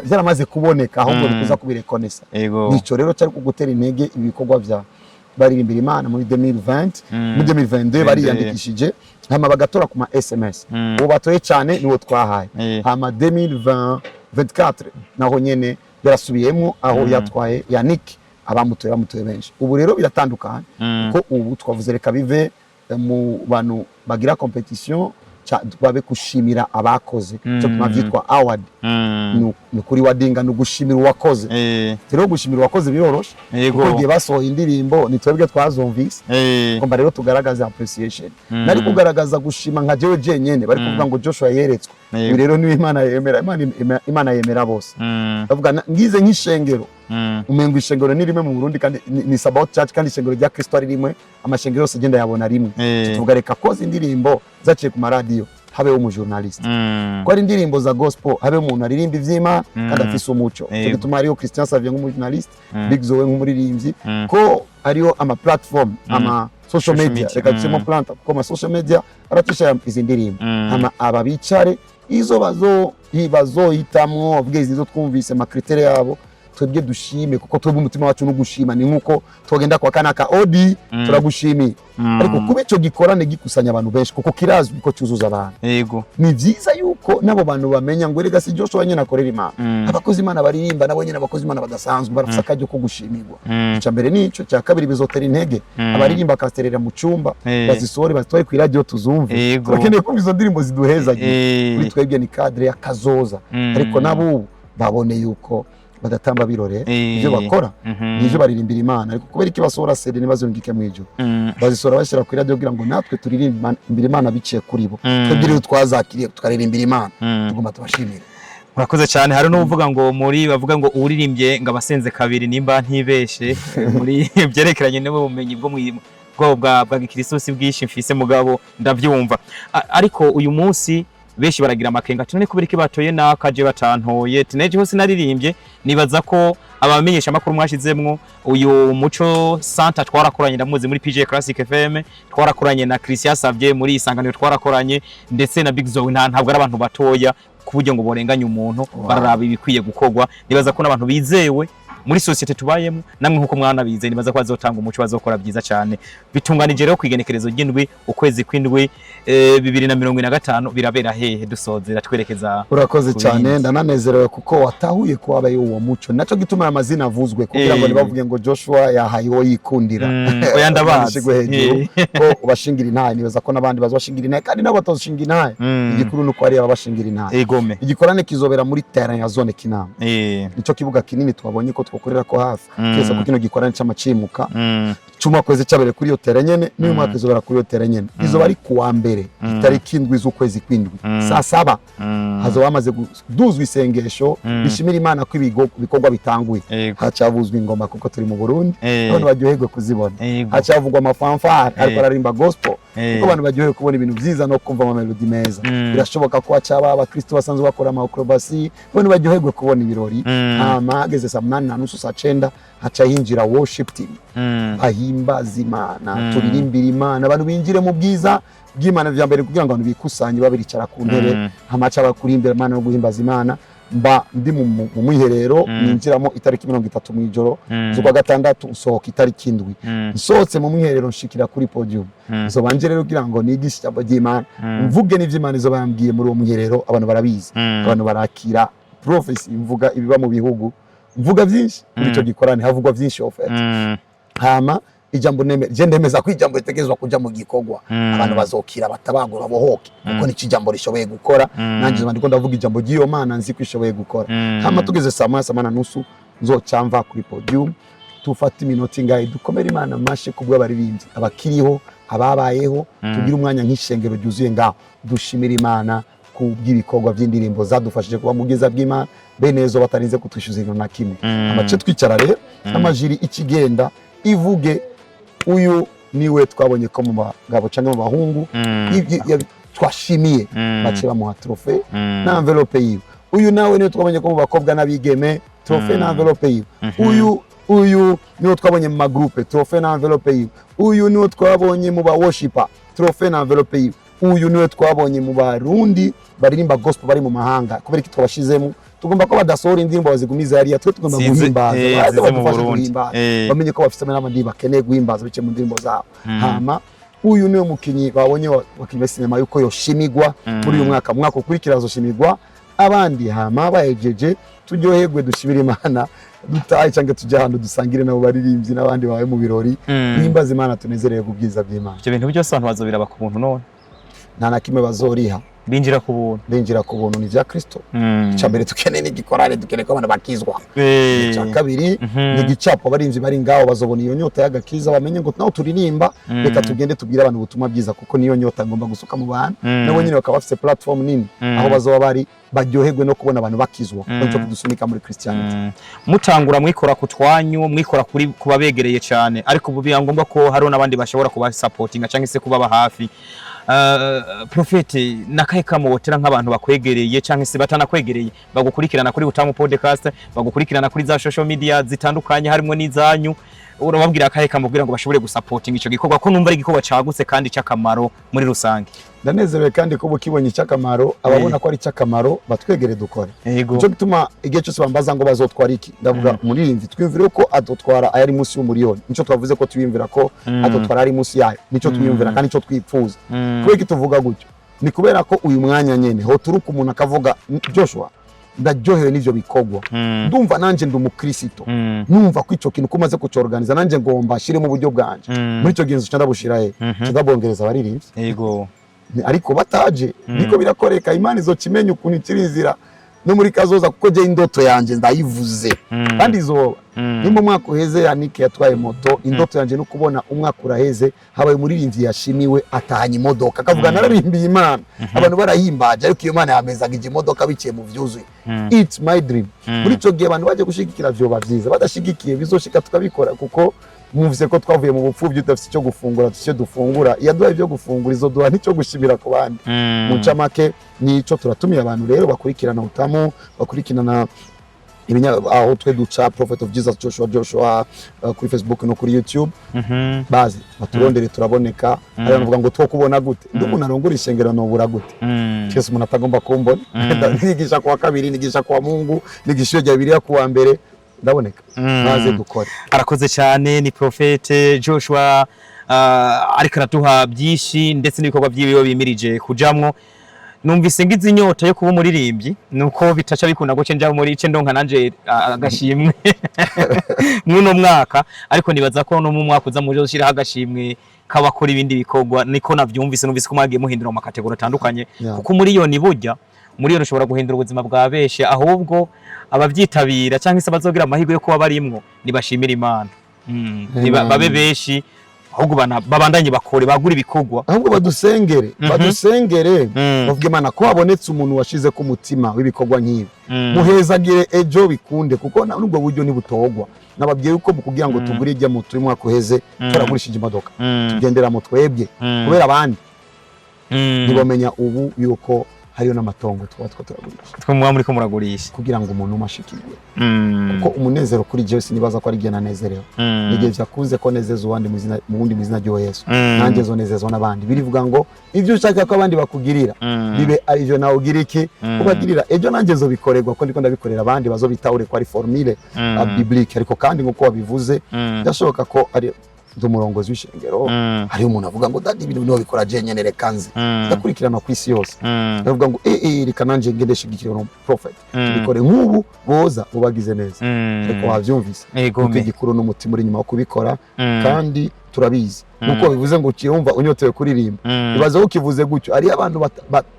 byaramaze kuboneka ahubwo bikuza kubirekonesa nico rero cyari kugutera intege ibikorwa bya baririmbira Imana muri 2020 muri 2022 bariyandikishije hama bagatora kuma SMS uwo batoye cyane niwo twahaye hama 2024 naho nyene yarasubiyemo aho yatwaye Yannick abamutoye benshi ubu rero biratandukanye ko ubu twavuze reka bive mu bantu bagira competition babe kushimira abakoze cyo kumavyitwa award ni kuri wadinga no gushimira uwakoze rero gushimira uwakoze biroroshe kuko giye basohoye indirimbo ni twebwe twazumvise komba rero tugaragaza appreciation nari kugaragaza gushima nka jewe jenyene bari kuvuga ngo Joshua yeretswe rero ni Imana yemera Imana yemera bose bavuga ngize nk'ishengero umengo ishengero ni rimwe mu Burundi kandi ni Sabaoth Church kandi ishengero rya Kristo ari rimwe amashengero yose agenda yabona rimwe tuvuga reka koze indirimbo zaciye ku maradiyo habe umu journalist ko ari indirimbo za gospel habe umuntu aririmba ivy'Imana kandi afise umuco cyo gituma ariyo Christian Savio nk'umu journalist Big Zoe nk'umuririmbyi ko ariyo ama platform ama social media reka tsemo planta ko ama social media aratisha izi ndirimbo ama ababicare izo bazohitamwo bwezi zo twumvise makritere yabo twebwe dushime kuko twebwe umutima wacu no gushima ni nkuko twogenda kwa kanaka odi turagushimiye ariko kuba ico gikorane gikusanya abantu benshi kuko kirazwi ko cyuzuza abantu yego ni vyiza yuko nabo bantu bamenya ngo erega si Joshua nyene akorera Imana abakozi Imana baririmba nabo nyene abakozi Imana badasanzwe barafisa akajyo ko gushimirwa cya mbere nico cya kabiri bizotera intege abaririmba kasterera mu cumba bazisore bazitwaye ku radio tuzumve turakeneye kumva izo ndirimbo ziduheza kuri twebwe ni cadre ya kazoza ariko nabo babone yuko badatamba birore ibyo bakora nivyo baririmbira Imana ariko kubera iki basora sede nibazongike mwijuru bazisora bashira ku radio kugira ngo natwe turirimbira Imana biciye kuri bo twebwe twazakiriye tukaririmbira Imana tugomba tubashimire. Murakoze cyane. Hari n'uvuga ngo muri bavuga ngo uririmbye ngo abasenze kabiri nimba ntibeshe muri byerekeranye n'ubumenyi bwo bwa gikristo bwinshi mfise mugabo ndavyumva ariko uyu munsi benshi baragira amakenga tunone kubera iki batoye nakaje batantoye tineje hose naririmbye nibaza ko abamenyesha makuru mwashizemwo uyu muco Santa twarakoranye ndamuzi muri PJ Classic FM twarakoranye na Christian Savye muri isanganiro twarakoranye ndetse na Big Zoe ntabwo ari abantu batoya kuburyo ngo borenganye umuntu bararaba ibikwiye gukorwa nibaza ko n'abantu bizewe muri societe tubayemo namwe nkuko mwana bize nibaza ko azotanga umuco bazokora byiza cyane bitunganije rero kwigenekerezo ry'indwi ukwezi kw'indwi 2025 birabera hehe dusozera twerekeza. Urakoze cyane ndananezerewe kuko watahuye ko abaye uwo muco naco gituma amazina avuzwe kugira ngo nibavuge ngo Joshua yahayiwo yikundira oya ndabazi ko ubashingira intaye nibaza ko nabandi bazobashingira intaye kandi nabo batoshingira intaye igikuru nuko ari abashingira intaye igikorane kizobera muri terrain ya zone Kinama nico kibuga kinini twabonye ko twokorera ko hafi kese ko kino gikorane cy'amacimuka cuma kwezi cyabere kuri yo terrain nyene n'uyu mwaka izobera kuri yo terrain nyene izoba ari kuwa mbere itariki indwi z'ukwezi kw'indwi saa 7 hazo bamaze duzwa isengesho bishimira Imana ko ibikorwa bitanguye hacavuzwa ingoma kuko turi mu Burundi abantu baryoherwe kuzibona hacavugwa amafanfare ariko ararimba gospel kuko abantu baryoherwe kubona ibintu byiza no kumva ama melody meza birashoboka ko hacaba abakristo basanzwe bakora ama acrobacy abantu baryoherwe kubona ibirori hageze saa 8:30 saa 9 haca hinjira worship team bahimbaza Imana turirimbira Imana abantu binjire mu bwiza bw'Imana vya mbere kugira ngo abantu bikusanye babiricara ku ntebe hamaca bakurimbira Imana no guhimbaza Imana mba ndi mu mwiherero ninjiramo itariki 30 mu ijoro z'ukwa gatandatu usohoka itariki indwi nsohotse mu mwiherero nshikira kuri podium zo banje rero kugira ngo nigishe ijambo ry'Imana mvuge n'ivy'Imana izo bambwiye muri uwo mwiherero abantu barabizi abantu barakira prophecy mvuga ibiba mu bihugu mvuga byinshi muri cyo gikorane havugwa byinshi ofete hama ijambo ndemeza ko ijambo ritegezwa kuja mu gikorwa abantu bazokira batabagura bohoke kuko ni ijambo rishoboye gukora nanje ndiko ndavuga ijambo ry'iyo Mana nzi ko ishoboye gukora hama tugeze saa 8:30 nzocamva kuri podium tufata iminota ingahe dukomera Imana mashe kubwo abaririmbyi abakiriho ababayeho tugira umwanya nk'ishengero ryuzuye ngaho dushimira Imana kubw'ibikorwa by'indirimbo zadufashije kuba mugeza bw'Imana benezo batarinze kutwishyuza na kimwe amace twicara rero amajiri ikigenda ivuge uyu niwe twabonye ko mu bagabo cyangwa mu bahungu twashimiye bace bamuha trofe na envelope yiwe uyu nawe niwe twabonye ko mu bakobwa n'abigeme trofe na envelope yiwe uyu niwe twabonye mu magroupe trofe na envelope yiwe uyu niwe twabonye mu ba worshiper trofe na envelope yiwe uyu niwe twabonye mu Barundi baririmba gospel bari mu mahanga kubera iki twabashizemo tugomba ko badasohora indirimbo bazigumiza yari twe tugomba guhimbaza bamenye ko bafite n'abandi bakeneye guhimbaza bice mu ndirimbo zabo hama uyu niwe mukinyi babonye wakinye sinema yuko yoshimigwa muri uyu mwaka ukurikira azoshimigwa abandi hama bahejeje turyoherwe dushimira Imana dutaye cyangwa tujya hano dusangire nabo baririmbyi n'abandi bawe mu birori himbaza Imana tunezerewe ku bwiza bw'Imana ibyo bintu byose abantu bazobira bakubuntu none nta na kimwe bazoriha binjira ku buntu ni vya Kristo cyambere tukeneye n'igikorane dukeneye ko abantu bakizwa cya kabiri ni gicapo barinzi bari ngaho bazobona iyo nyota y'agakiza bamenye ngo naho turirimba reka tugende tubwira abantu ubutumwa bwiza kuko niyo nyota ngomba gusuka mu bantu nabo nyine bakaba bafite platform nini aho bazoba bari baryoherwe no kubona abantu bakizwa cyo kudusunika muri Christianity mutangura mwikora kutwanyu mwikora kuri kubabegereye cyane ariko ubu byangombwa ko hari n'abandi bashobora kuba supportinga cyangwa se kuba hafi Prophet nakaye kamotera nk'abantu bakwegereye cyangwa se batanakwegereye bagukurikirana kuri Utamu Podcast bagukurikirana kuri za social media zitandukanye harimo n'izanyu urababwira akahe kamubwira ngo bashobore gusupporting ico gikorwa ko numva ari igikorwa cagutse kandi cy'akamaro muri rusange. Ndanezerewe kandi ko bukibonye cy'akamaro ababona ko ari cy'akamaro batwegere dukore. Ico gituma igihe cyose bambaza ngo bazotwara iki ndavuga muririmvyi twimvire ko adotwara ayari munsi y'umuriyoni. Nico twavuze ko twimvira ko adotwara ari munsi yayo. Nico twimvira kandi nico twipfuza. Kubera tuvuga gutyo ni kubera ko uyu mwanya nyene ho turuka umuntu akavuga Joshua ndaryohewe n'ivyo bikorwa ndumva nanje ndi umukristo numva ko ico kintu kumaze kucorganiza nanje ngomba shire mu buryo bwanje muri ico genzo cyandabushira he cyabongereza abaririmbyi yego ariko bataje niko birakoreka Imana izokimenya ukuntu ikirinzira no muri kazoza kuko je indoto yanje ndayivuze kandi izoba nimba umwaka uheze Yannick yatwaye moto indoto yanje no kubona umwaka uraheze habaye umuririmbyi yashimiwe atahanye imodoka akavuga nararimbiye Imana abantu barahimbaje ariko iyo Imana yamezaga imodoka biciye mu vyuzuye it's my dream muri ico gihe abantu baje gushigikira vyo bavyiza badashigikiye bizoshika tukabikora kuko muvise ko twavuye mu bupfubyi tudafite icyo gufungura icyo dufungura yaduhaye ibyo gufungura izo duha nicyo gushimira ku bandi mu ncamake nico turatumiye abantu rero bakurikirana Utamu bakurikirana aho twe duca Prophet of Jesus Joshua kuri Facebook no kuri YouTube bazi baturondere turaboneka ari bavuga ngo two kubona gute ndumuna arongura ishengero no bura gute cyese umuntu atagomba kumbona ndigisha kwa kabiri ndigisha kwa Mungu ndigisha rya Bibiliya kuwa mbere ndaboneka maze dukore. Arakoze cyane ni Prophet Joshua ariko aratuha byinshi ndetse n'ibikorwa byiwe bimirije kujamwo. Numvise ngize inyota yo kuba umuririmbyi nuko bitaca bikunda guce nja muri ice ndonka nanje agashimwe muno mwaka ariko nibaza ko no mu mwaka uza muje ushira agashimwe kabakora ibindi bikorwa niko navyumvise numvise ko mwagiye muhindura mu kategori atandukanye kuko umuriyoni burya umuriyoni ushobora guhindura ubuzima bwa beshe ahubwo abavyitabira cyangwa se bazogira amahirwe yo kuba barimwo nibashimira Imana babe beshi ahubwo babandanye bakore bagura ibikorwa ahubwo badusengere bavuge Imana ko habonetse umuntu washize ku mutima w'ibikorwa nk'ibi muhezagire ejo bikunde kuko nubwo buryo nibutogwa nababwiye uko kugira ngo tugure ijya mu turi mwaka uheze turagurishije imodoka tugendera mu twebwe kubera abandi nibamenya ubu yuko hariyo n'amatongo turagurisha twumwa muri ko muragurisha kugira ngo umuntu umashikirwe kuko umunezero kuri jewe sinibaza ko ari gihe nanezerewe nigeze vyakuze ko nezeza uwandi mu wundi muzina ryo Yesu nanje zo nezezwa n'abandi birivuga ngo ivyo ushaka ko abandi bakugirira bibe ari byo nawe ugira iki ubagirira ejo nanje zo bikorerwa ko ndiko ndabikorera abandi bazobitahure ko ari formule biblique ariko kandi nkuko wabivuze byashoboka ko ari umurongozi w'ishengero hari umuntu avuga ngo dadi ibintu no bikora je nyenere kanze ndakurikirana ku isi yose avuga ngo reka nanje ngende shigikira no Prophet bikore nk'ubu boza ubagize neza ariko wavyumvise kuko igikuru n'umutima uri nyuma wo kubikora kandi turabizi nuko bivuze ngo ukiyumva unyotewe kuririmba ibaze ukivuze gutyo ari abantu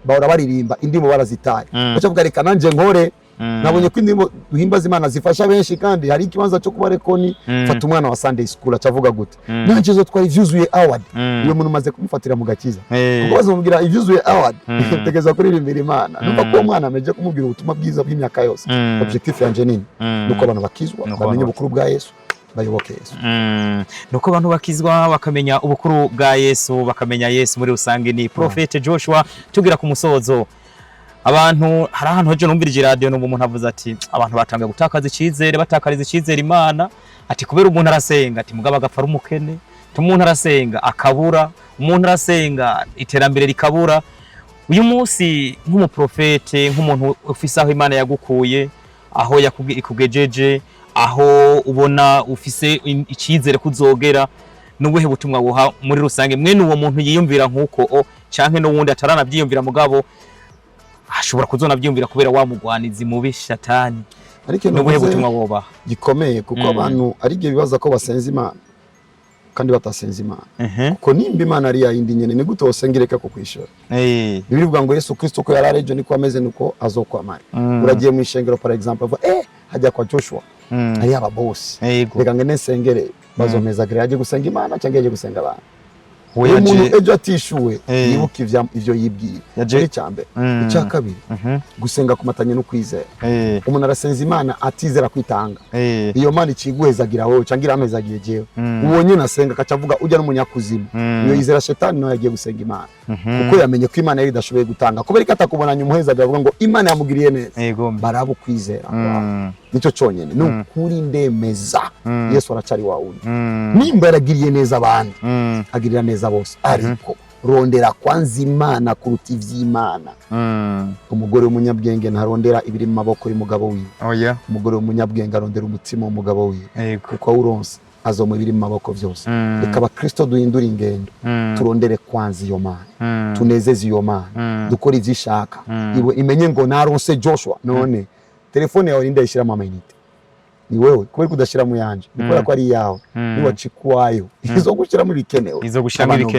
bahora baririmba indimo barazitaye bacavuga reka nanje nkore nabonye ko indimo duhimbaza Imana zifasha benshi kandi hari ikibanza cyo kuba rekoni fata umwana wa Sunday school acavuga gute nanje zo twari vyuzuye award iyo muntu maze kumufatira mu gakiza kuko bazomubwira ivyuzuye award tegeza kuririmbira Imana numva ko umwana ameje kumubwira ubutumwa bwiza bw'imyaka yose objectif yanje nini nuko abantu bakizwa bamenye ubukuru bwa Yesu bayoboke Yesu nuko abantu bakizwa bakamenya ubukuru bwa Yesu bakamenya Yesu muri rusange ni Prophet Joshua tugira ku musozo abantu hari ahantu hoje numvirije radio numva umuntu avuze ati abantu batangiye gutakaza icizere batakariza icizere Imana ati kubera umuntu arasenga ati mugaba agapfa umukene umuntu arasenga akabura umuntu arasenga iterambere rikabura uyu munsi nk'umuprofete nk'umuntu ufise aho Imana yagukuye aho ikugejeje aho ubona ufise icizere kuzogera n'ubuhe butumwa buha muri rusange mwene uwo muntu yiyumvira nkuko canke no wundi ataranavyiyumvira mugabo ashobora kuzona byumvira kubera wa mugwanizi mubi shatani ariko n'ubuhe butumwa boba gikomeye kuko abantu ari gihe bibaza ko basenza Imana kandi batasenza Imana kuko nimba Imana ari yindi nyene ni gute wosengereka ko kwishora bivuga ngo Yesu Kristo ko yararejo niko ameze nuko azokwamara uragiye mu ishengero par exemple hajya kwa Joshua ari aba boss reka ngene sengere bazomeza gere aje gusenga Imana cyangwa aje gusenga abantu umuntu ejo atishuwe yibuka ivyo yibwiye ari cyambe icya kabiri gusenga kumatanye no kwizera umuntu arasenza Imana atizera kwitanga iyo Mana ikiguhezagira wowe cyangwa amezagiye jewe ubonye nasenga kacavuga ujya n'umunyakuzimu iyo yizera shetani no yagiye gusenga Imana kuko yamenye ko Imana yari idashoboye gutanga kubera ko atakubonanye umuhezagira avuga ngo Imana yamugiriye neza barabo kwizera nico cyonyine nukuri ndemeza Yesu aracari wa wundi nimba yaragiriye neza abandi agirira neza bose ariko rondera kwanza Imana kuruta ivy'Imana. Umugore w'umunyabwenge ntarondera ibiri mu maboko y'umugabo wiwe. Umugore w'umunyabwenge arondera umutima w'umugabo wiwe kuko uronse azoma ibiri mu maboko byose. Reka abakristo duhindura ingendo turondere kwanza iyo Mana, tunezeze iyo Mana, dukora ivyishaka. Imenye ngo naronse Joshua none telefone yawe ndayishiramo amayinite ni wewe kubera kudashira mu yanje nikora ko ari yawe ni wacikwayo izo gushira muri bikenewe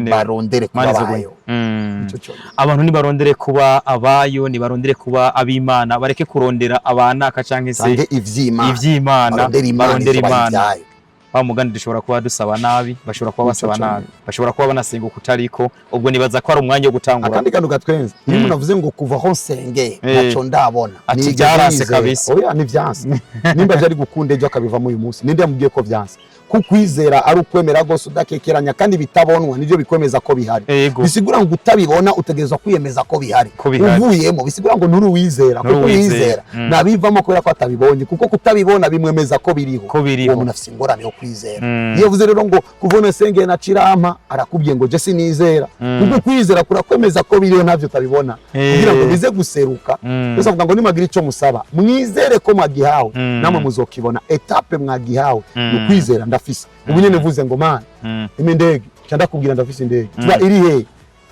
barondere kubayo. Abantu ni barondere kuba abayo, ni barondere kuba ab'Imana, bareke kurondera abanaka canke se ivy'Imana, barondere Imana. Ba mugandi dushobora kuba dusaba nabi, bashobora kuba basaba nabi, bashobora kuba banasenga kutariko, ubwo nibaza ko ari umwanya wo gutangura. Akandi kantu gatwenze iyo umuntu avuze ngo kuva aho nsenge naco ndabona ni byaranse kabisa. Oya ni vyanse nimba jari gukunda ejo akabivamo uyu munsi ninde yamubwiye ko vyanse? Kukwizera ari ukwemera gose udakekeranya kandi bitabonwa nivyo bikwemeza ko bihari. Bisigura ngo utabibona utegezwa kwiyemeza ko bihari. Uvuyemo bisigura ngo nturi wizera kuko wizera nabivamo kubera ko atabibonye kuko kutabibona bimwemeza ko biriho. Uwo muntu afise ingorane yo kwizera. Iyo uvuze rero ngo kuvona sengeye na Cirampa arakubwiye ngo je sinizera kuko kwizera kurakwemeza ko biriho ntavyo utabibona kugira ngo bize guseruka. Byose avuga ngo nimagira ico musaba mwizere ko mwagihawe namwe muzokibona. Etape mwagihawe no kwizera ndafise. Ubu nyene vuze ngo Mana imindege cyanda kubwira ndafise indege tuba iri he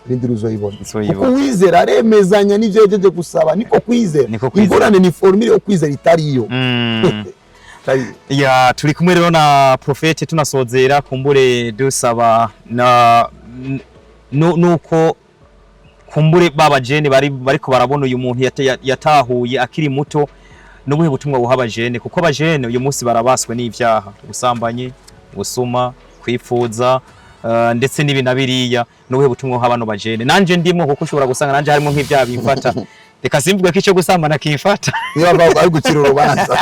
rindira uzoyibona kuko wizera aremezanya n'ivyo yejeje gusaba niko kwizera. Ingorane ni formule yo kwizera itariyo. Ya turi kumwe rero na Prophet tunasozera kumbure dusaba na nuko kumbure baba jene bariko barabona uyu muntu yatahuye akiri muto n'ubuhe butumwa buha abajene kuko abajene uyu munsi barabaswe n'ivyaha ubusambanyi, ubusuma, kwifuza ndetse n'ibinabiriya. N'ubuhe butumwa buha bano bajene? Nanje ndimwe kuko ushobora gusanga nanje harimo nk'ivyaha bimfata reka simvuge ko ico gusambana kimfata ari gukira urubanza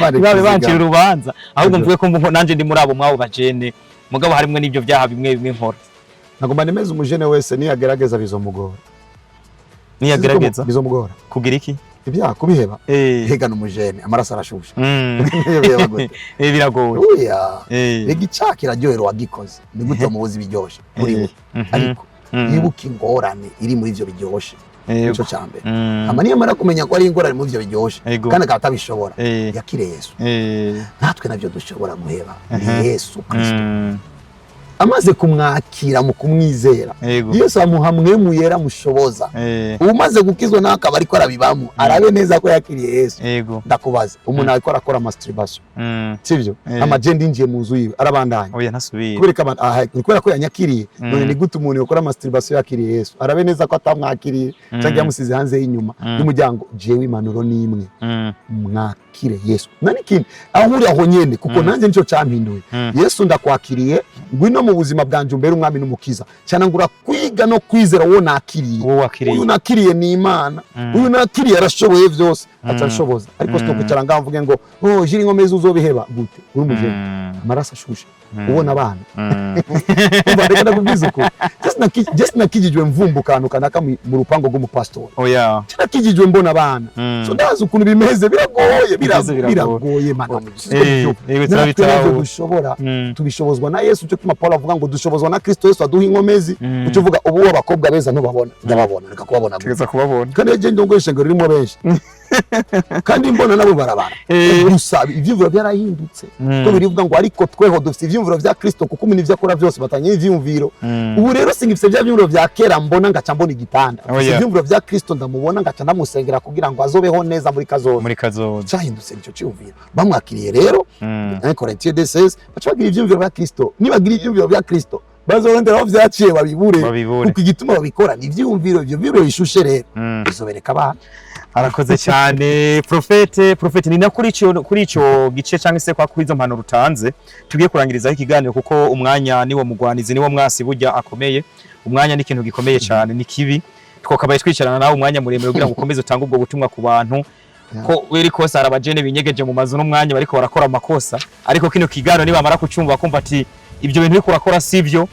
babe bancira urubanza ahubwo mvuge ko nanje ndi muri abo mwabo bajene mugabo harimo n'ivyo vyaha bimwe bimwe nkora. Nagomba nemeza umujene wese niyagerageza bizomugora. Niyagerageza bizomugora kugira iki? Ibyaha kubiheba hegana umujene amaraso arashusha biragoye. Rega icyaha kiraryohera wagikoze ni gute mubuzi biryoshe muri we ariko yibuka ingorane iri muri ivyo biryoshe ico cyambere amani yamara kumenya ko ari ingorane muri ivyo biryoshe kandi akatabishobora yakire Yesu. Natwe navyo dushobora guheba ni Yesu Kristo amaze kumwakira mu kumwizera Yesu amuhamwe mu yera mushoboza umaze gukizwa nakaba ariko arabibamo arabe neza ko yakiriye Yesu. Ndakubaza umuntu ariko arakora masturbation sivyo amagenda injiye mu nzu yiwe arabandanya oya ntasubira kubera ko yanyakiriye none ni gute umuntu yakora masturbation yakiriye Yesu arabe neza ko atamwakiriye cyangwa yamusize hanze y'inyuma y'umuryango jewe imanuro nimwe mwakire Yesu nani kindi ahuri aho nyene kuko nanjye nico campinduye Yesu ndakwakiriye ngwino mu buzima bwanje umbere umwami n'umukiza cyane ngura kwiga no kwizera wo nakiriye uyu nakiriye ni Imana uyu nakiriye arashoboye byose atashoboza ariko sito kwicara ngamvuge ngo jiri ngomeze uzobiheba gute uri umujene amaraso ashushe ubona abana bareka ndakubwiza uko just nakijijwe mvumbukantu kanaka mu rupango rwo mu pastor nakijijwe mbona abana so ndazi ukuntu bimeze biragoye mana tubishobozwa na Yesu cyo tuma Paulo avuga ngo dushobozwa na Kristo Yesu aduha inkomezi cyo uvuga ubu abakobwa beza ntubabona ndababona reka kubabona tugeza kubabona kandi je ndongoyeshe ngo ririmo benshi kandi mbona nabo barabara gusa ivyumviro byarahindutse ko birivuga ngo ariko tweho dufite ivyumviro vya Kristo kuko umuntu ivyo akora byose batanye ivyumviro ubu rero singifite bya vyumviro vya kera mbona ngaca mbona igitanda ivyumviro vya Kristo ndamubona ngaca ndamusengera kugira ngo azobeho neza muri kazoza cyahindutse nicyo cyumviro bamwakiriye rero Corinthiens 2:16 bacagira ivyumviro vya Kristo nibagira ivyumviro vya Kristo bazorondera aho vyaciye babibure kuko igituma babikora ni ivyumviro ivyo biro bishushe rero bizobereka abana. Arakoze cyane Prophet ni na kuri ico gice cyangwa se kwa kwizo mpano rutanze tugiye kurangirizaho ikiganiro kuko umwanya niwo mugwanizi niwo mwasi burya akomeye umwanya ni ikintu gikomeye cyane ni kibi twokabaye twicarana nawe umwanya muremure kugira ngo ukomeze utange ubwo butumwa ku bantu ko weri kosa arabajene binyegeje mu mazu n'umwanya bariko barakora amakosa ariko kino kiganiro niba mara kucumva bakumva ati ibyo bintu biko urakora sivyo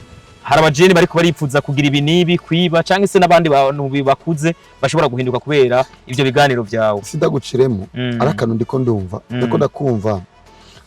hari abajeni bariko baripfuza kugira ibi nibi kwiba canke se n'abandi bantu bakuze bashobora guhinduka kubera ivyo biganiro vyawe. Sidaguciremo arakanu ndiko ndumva ndiko ndakumva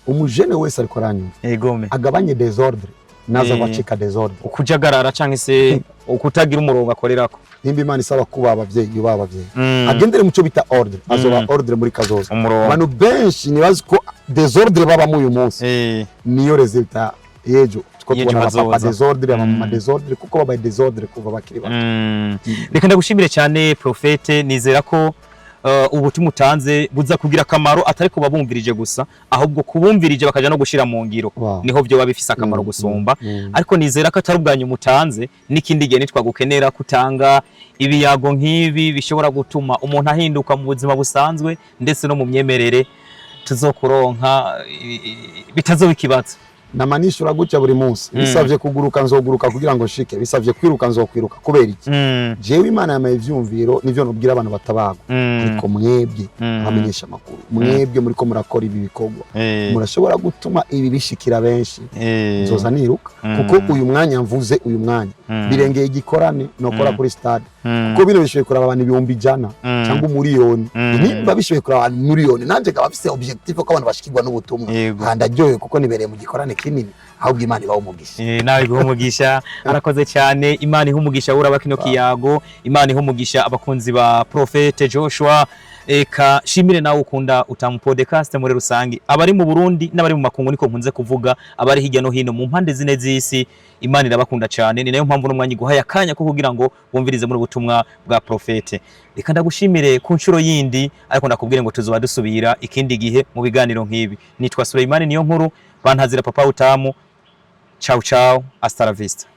umujene wese ariko aranyumva egome agabanye desordre naza bacika desordre ukujagarara canke se ukutagira umurongo akorerako nimba Imana isaba kuba abavyeyi babavyeyi agendere muco bita ordre azoba ordre muri kazoza abantu benshi nibazi ko desordre baba mu uyu munsi niyo resultat yejo tubona papa desordre ama desordre kuko baba desordre kuva bakiri bato. Reka ndagushimire cyane Prophete, nizera ko ubutumwa utanze buza kugira akamaro atari ko babumvirije gusa ahubwo kubumvirije bakaja no gushira mu ngiro niho byo babifise akamaro gusumba. Ariko nizera ko atari ubwanyu mutanze n'ikindi gihe nitwagukenera kutanga ibiyago nk'ibi bishobora gutuma umuntu ahinduka mu buzima busanzwe ndetse no mu myemerere tuzokuronka bitazobikibazo. Namanishura gutya buri munsi bisavye kuguruka nzoguruka kugira ngo shike bisavye kwiruka nzokwiruka kubera iki jewe Imana yamaye ivyumviro nivyo nubwira abantu batabagwa ariko mwebwe bamenyesha makuru mwebwe muri ko murakora ibi bikorwa murashobora gutuma ibi bishikira benshi nzoza niruka kuko uyu mwanya mvuze uyu mwanya birengeye igikorane nokora kuri stade kuko bino bishoye kuraba abantu 100 cyangwa umuriyoni nimba bishoye kuraba abantu miliyoni nanje gabafise objectif ko abantu bashikirwa n'ubutumwa ndaryoye kuko nibereye mu gikorane kinini ahubwo Imana ibaho umugisha nawe ibaho umugisha arakoze cyane. Imana iha umugisha uraba kino kiyago, Imana iha umugisha abakunzi ba Prophete Joshua. Eka shimire nawe ukunda Utamu Podcast muri rusangi, abari mu Burundi n'abari mu makungu niko nkunze kuvuga, abari hirya no hino mu mpande zine z'isi. Imana irabakunda cyane, ni nayo mpamvu n'umwanya guhaya akanya ko kugira ngo bumvirize muri ubutumwa bwa Prophete. Reka ndagushimire ku nshuro yindi, ariko ndakubwire ngo tuzoba dusubira ikindi gihe mu biganiro nk'ibi. Nitwa Suleiman Niyonkuru, bantazira Papa Utamu. Ciao ciao, hasta la vista.